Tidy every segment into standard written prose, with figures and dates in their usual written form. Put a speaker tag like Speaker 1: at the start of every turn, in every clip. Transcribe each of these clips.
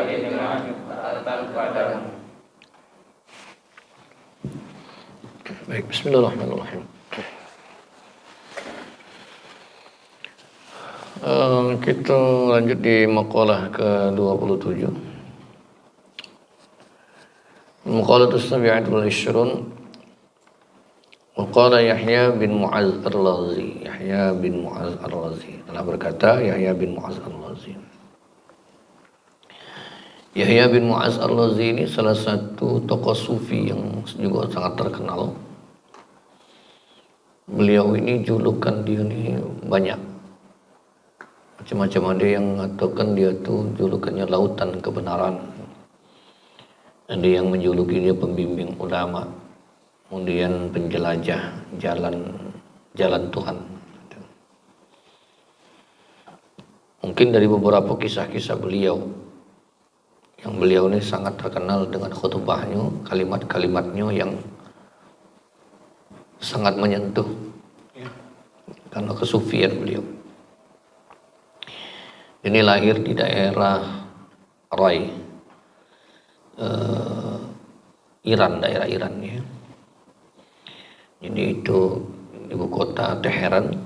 Speaker 1: kecuali dengan ketaatan kepadamu.
Speaker 2: Baik, bismillahirrahmanirrahim. Kita lanjut di maqalah ke-27. Maqalatus sabi'atul ishrun. Waqala Yahya bin Mu'az ar-Razi. Yahya bin Mu'az ar-Razi telah berkata, Yahya bin Mu'az ar-Razi. Yahya bin Mu'az ar-Razi ini salah satu tokoh sufi yang juga sangat terkenal. Beliau ini julukan dia ini banyak. Macam-macam, ada yang mengatakan dia tuh julukannya lautan kebenaran. Ada yang menjuluki dia pembimbing ulama. Kemudian penjelajah jalan Tuhan. Mungkin dari beberapa kisah-kisah beliau, yang beliau ini sangat terkenal dengan khutbahnya, kalimat-kalimatnya yang sangat menyentuh karena kesufian beliau. Ini lahir di daerah Rai, Iran, daerah Iran ya. Jadi itu ibu kota Teheran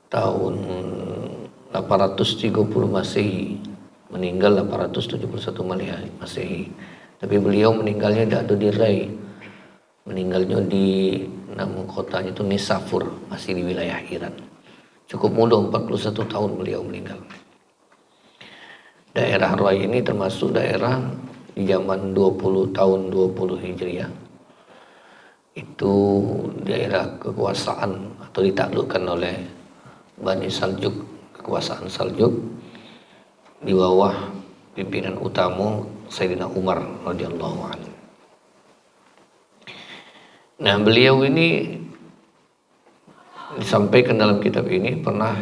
Speaker 2: tahun 830 Masehi, meninggal 871 Masehi. Tapi beliau meninggalnya tidak ada di Rai, meninggalnya di nama kotanya itu Nisapur, masih di wilayah Iran. Cukup muda, 41 tahun beliau meninggal. Daerah Rai ini termasuk daerah di zaman 20 tahun 20 Hijriah. Itu daerah kekuasaan atau ditaklukkan oleh Bani Saljuk, kekuasaan Saljuk di bawah pimpinan utama Sayyidina Umar radhiyallahu anhu. Nah, beliau ini disampaikan dalam kitab ini pernah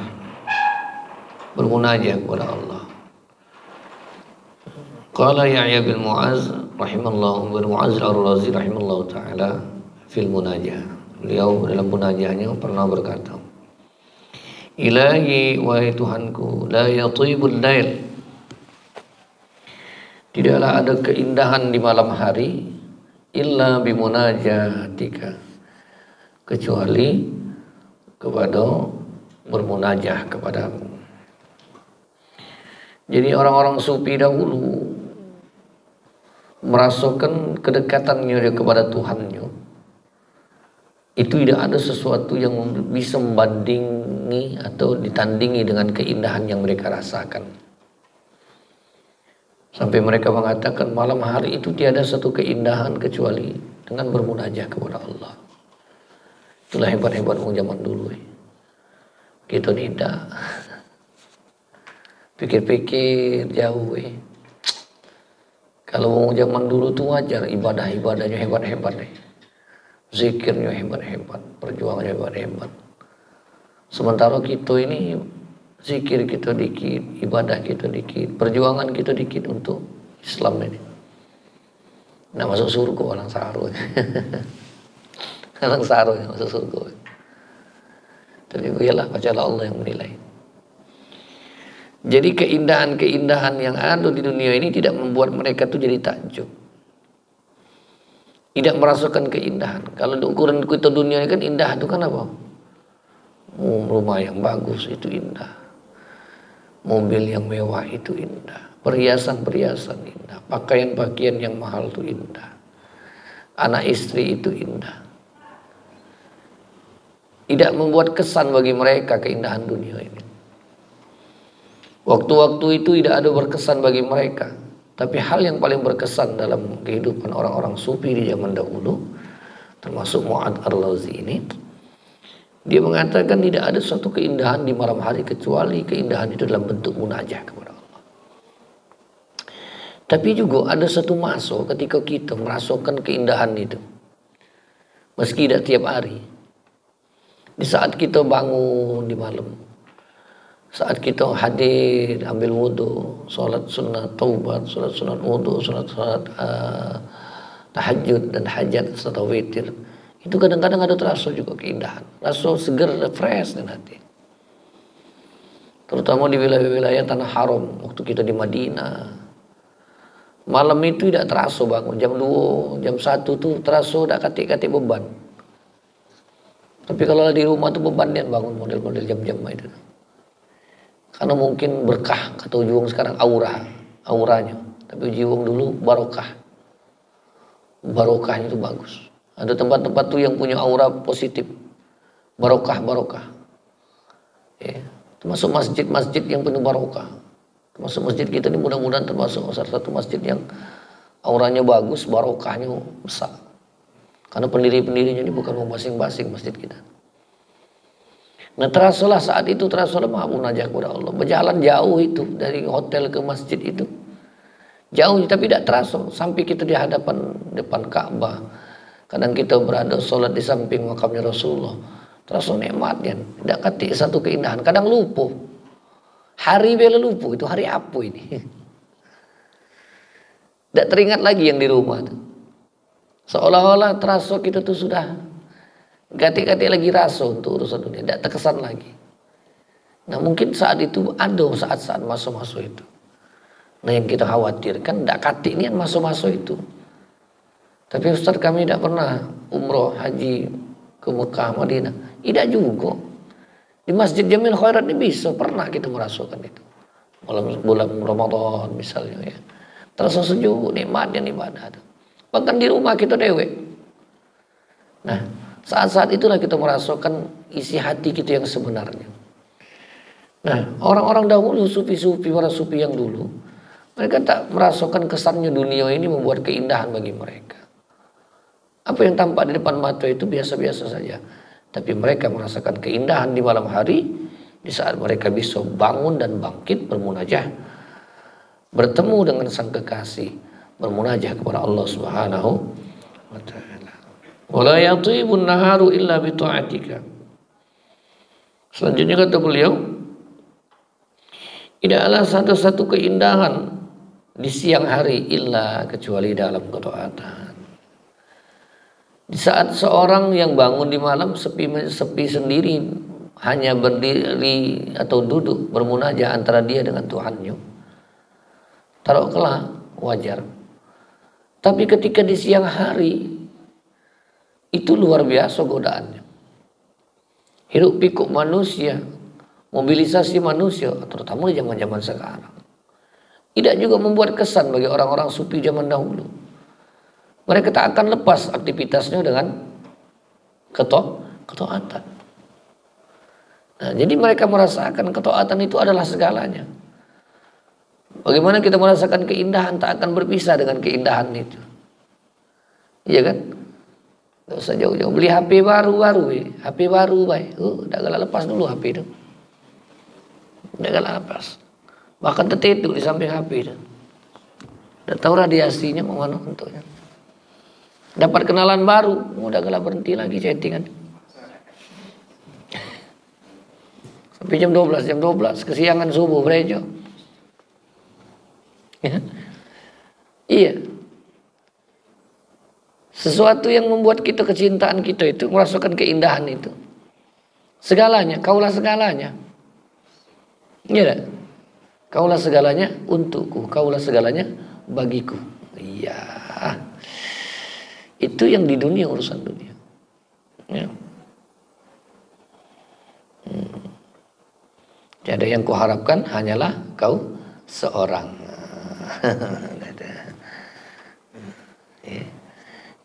Speaker 2: bermunajat kepada Allah. Qala Yahya bin Mu'az rahimallahu bin Mu'az ar-Razi rahimallahu taala fil munajah. Beliau dalam munajahnya pernah berkata, Ilahi wahai Tuhanku, la yatibul lail. Tidaklah ada keindahan di malam hari illa bimunajatika, kecuali kepada bermunajah kepadamu. Jadi orang-orang sufi dahulu merasakan kedekatannya kepada Tuhannya. Itu tidak ada sesuatu yang bisa membandingi atau ditandingi dengan keindahan yang mereka rasakan. Sampai mereka mengatakan malam hari itu tiada satu keindahan kecuali dengan bermunajah kepada Allah. Itulah hebat-hebatmu zaman dulu. Kita tidak. Pikir-pikir jauh. Kalau mau zaman dulu tuh wajar, ibadah-ibadahnya hebat-hebat. Zikirnya hebat-hebat, perjuangannya hebat-hebat. Sementara kita ini zikir kita dikit, ibadah kita dikit, perjuangan kita dikit untuk Islam ini. Nah, masuk surga orang saru. Orang saru yang masuk surga. Tapi biarlah bacalah Allah yang menilai. Jadi keindahan-keindahan yang ada di dunia ini tidak membuat mereka tuh jadi takjub. Tidak merasakan keindahan. Kalau ukuran kita dunia ini kan indah itu kan apa? Rumah yang bagus itu indah. Mobil yang mewah itu indah. Perhiasan-perhiasan indah. Pakaian-pakaian yang mahal itu indah. Anak istri itu indah. Tidak membuat kesan bagi mereka keindahan dunia ini. Waktu-waktu itu tidak ada berkesan bagi mereka. Tapi hal yang paling berkesan dalam kehidupan orang-orang sufi di zaman dahulu, termasuk Mu'az ar-Razi ini, dia mengatakan tidak ada suatu keindahan di malam hari kecuali keindahan itu dalam bentuk munajah kepada Allah. Tapi juga ada satu masa ketika kita merasakan keindahan itu, meski tidak tiap hari. Di saat kita bangun di malam, saat kita hadir ambil wudhu, sholat sunat taubat, sholat sunat wudhu, sholat tahajud dan hajat serta witir, itu kadang-kadang ada terasa juga keindahan, rasa seger, fresh dan hati. terutama di wilayah-wilayah tanah haram. Waktu kita di Madinah, malam itu tidak terasa bangun, jam 2, jam 1 tuh terasa udah katik-katik beban. Tapi kalau di rumah tuh bebannya bangun model-model jam-jam itu. Karena mungkin berkah, kata Ujiwong sekarang auranya. Tapi Ujiwong dulu barokah. Barokahnya itu bagus. Ada tempat-tempat tuh yang punya aura positif. Barokah. Ya, termasuk masjid-masjid yang penuh barokah. Termasuk masjid kita ini mudah-mudahan termasuk salah satu masjid yang auranya bagus, barokahnya besar. Karena pendiri-pendirinya ini bukan mau basing-basing masjid kita. Nah terasalah saat itu, terasalah maha munajat kepada Allah. Berjalan jauh itu dari hotel ke masjid itu. Jauh tapi tidak terasa sampai kita di hadapan depan Ka'bah. Kadang kita berada sholat di samping makamnya Rasulullah. Terasa nikmatnya. Tidak ketik satu keindahan. Kadang lupa. Hari bela lupa itu hari apa ini. Tidak teringat lagi yang di rumah tuh. Seolah-olah terasa kita tuh sudah ganti-ganti lagi rasa untuk urusan dunia. Tidak terkesan lagi. Nah mungkin saat itu ada saat-saat masa-masa itu. Nah yang kita khawatirkan tidak katik ini masa-masa itu. Tapi Ustaz kami tidak pernah umroh haji ke Mekah Madinah. Tidak juga. Di Masjid Jamil Khairat ini bisa pernah kita merasakan itu. Bulan Ramadan misalnya ya. Terasa sejuk nikmatnya ibadah. Bahkan di rumah kita dewek. Nah, saat-saat itulah kita merasakan isi hati kita yang sebenarnya. Nah, orang-orang dahulu, sufi-sufi, para sufi yang dulu, mereka tak merasakan kesannya dunia ini membuat keindahan bagi mereka. Apa yang tampak di depan mata itu biasa-biasa saja. Tapi mereka merasakan keindahan di malam hari, di saat mereka bisa bangun dan bangkit bermunajah, bertemu dengan sang kekasih, bermunajah kepada Allah Subhanahu wa taala. Wala yatibun naharu illa bi ta'atika. Selanjutnya kata beliau, tidaklah satu-satu keindahan di siang hari illa kecuali dalam ketaatan. Di saat seorang yang bangun di malam sepi sendiri, hanya berdiri atau duduk bermunajah antara dia dengan Tuhannya, taruhlah wajar. Tapi ketika di siang hari itu luar biasa godaannya. Hiruk pikuk manusia, mobilisasi manusia, terutama di zaman-zaman sekarang, tidak juga membuat kesan bagi orang-orang sufi zaman dahulu. Mereka tak akan lepas aktivitasnya dengan ketaatan. Nah, jadi mereka merasakan ketaatan itu adalah segalanya. Bagaimana kita merasakan keindahan tak akan berpisah dengan keindahan itu. Iya kan? Gak usah jauh-jauh. Beli HP baru. HP baru baik. Udah galak lepas dulu HP itu. Udah galak lepas. Bahkan tertidur di samping HP itu. Udah tahu radiasinya mau mana untuknya. Dapat kenalan baru, udah galak berhenti lagi chattingan. Sampai jam 12, kesiangan subuh gereja. Iya. Sesuatu yang membuat kita kecintaan kita itu merasakan keindahan itu. Segalanya, kaulah segalanya. Iya. Kaulah segalanya untukku, kaulah segalanya bagiku. Iya. Itu yang di dunia, urusan dunia. Ya. Tiada yang kuharapkan hanyalah kau seorang. Ya.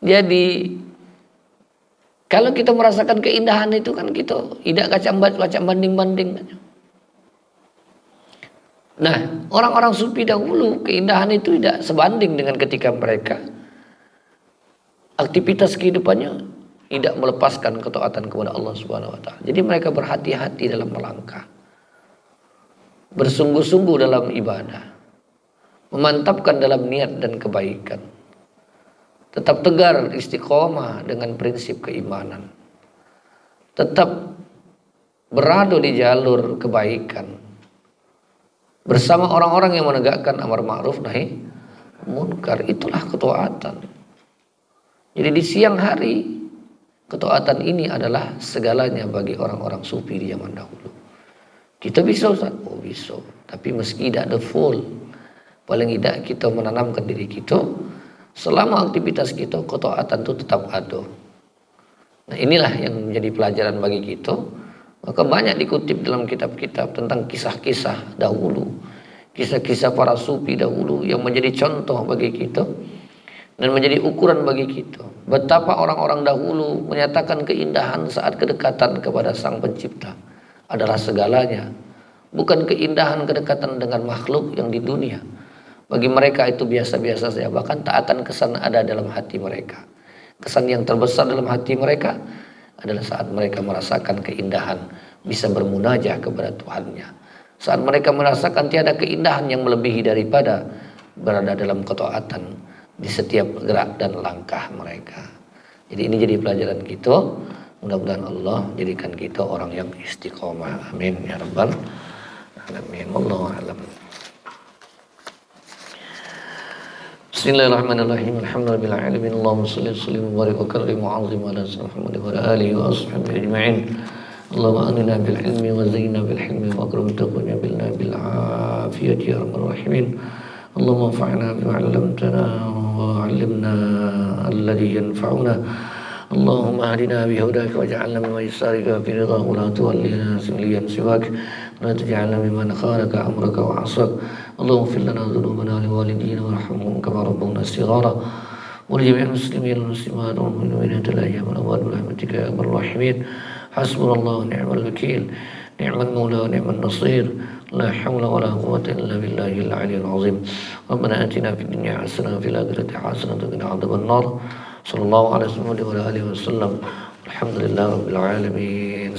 Speaker 2: Jadi kalau kita merasakan keindahan itu kan kita tidak kacang banding-banding. Nah, orang-orang sufi dahulu keindahan itu tidak sebanding dengan ketika mereka aktivitas kehidupannya tidak melepaskan ketaatan kepada Allah Subhanahu wa taala. Jadi mereka berhati-hati dalam melangkah. Bersungguh-sungguh dalam ibadah. Memantapkan dalam niat dan kebaikan. Tetap tegar istiqomah dengan prinsip keimanan. Tetap berada di jalur kebaikan. Bersama orang-orang yang menegakkan amar ma'ruf nahi munkar. Itulah ketaatan. Jadi di siang hari ketaatan ini adalah segalanya bagi orang-orang sufi di zaman dahulu. Kita bisa Ustaz? Oh bisa. Tapi meski tidak ada full, paling tidak kita menanamkan diri kita, selama aktivitas kita, ketaatan itu tetap ada. Nah inilah yang menjadi pelajaran bagi kita. Maka banyak dikutip dalam kitab-kitab tentang kisah-kisah dahulu, kisah-kisah para sufi dahulu yang menjadi contoh bagi kita dan menjadi ukuran bagi kita. Betapa orang-orang dahulu menyatakan keindahan saat kedekatan kepada Sang Pencipta adalah segalanya, bukan keindahan kedekatan dengan makhluk yang di dunia. Bagi mereka itu biasa-biasa saja, bahkan tak akan kesan ada dalam hati mereka. Kesan yang terbesar dalam hati mereka adalah saat mereka merasakan keindahan bisa bermunajah kepada Tuhannya. Saat mereka merasakan tiada keindahan yang melebihi daripada berada dalam ketaatan di setiap gerak dan langkah mereka. Jadi ini jadi pelajaran kita. Mudah-mudahan Allah jadikan kita orang yang istiqomah. Amin ya rabbal alamin. Wallahu a'lam. Bismillahirrahmanirrahim. Alhamdulillahil alamin. Allahumma shalli wa sallim wa barik wa karrim wa 'azzim ala sayyidina Muhammad wa ala alihi wa ashabihi ajma'in. Allahumma anina bil ilmi wa zayyina bil hilmi wa akrim taqwana bil afiyati ya arhamar rahimin. Allahumma anfa'na bima 'allamtana wa 'allimna alladhi yanfa'una. Allahumma hadina bihudaka waj'alna min maysarika fi ridha wa la tuwallina siliyan siwak la taj'alna mimman kharaka amraka wa 'asak. Allahumma fir lana dhunubana li walidina warhamhum kama rabbawna shighara wa li jami'il muslimin wal muslimat wal mu'minat al ayyam wal amwat bi rahmatika ya arhamar rahimin. Hasbunallahu wa ni'mal wakeel, ni'mal mawla wa ni'man nasir. La hawla wa la quwwata illa billahil 'aliyyil 'azim. Rabbana atina fid dunya hasanah wa fil akhirati hasanah wa qina adzaban nar. Sallallahu alaihi wa alihi wasallam. Alhamdulillah rabbil alamin.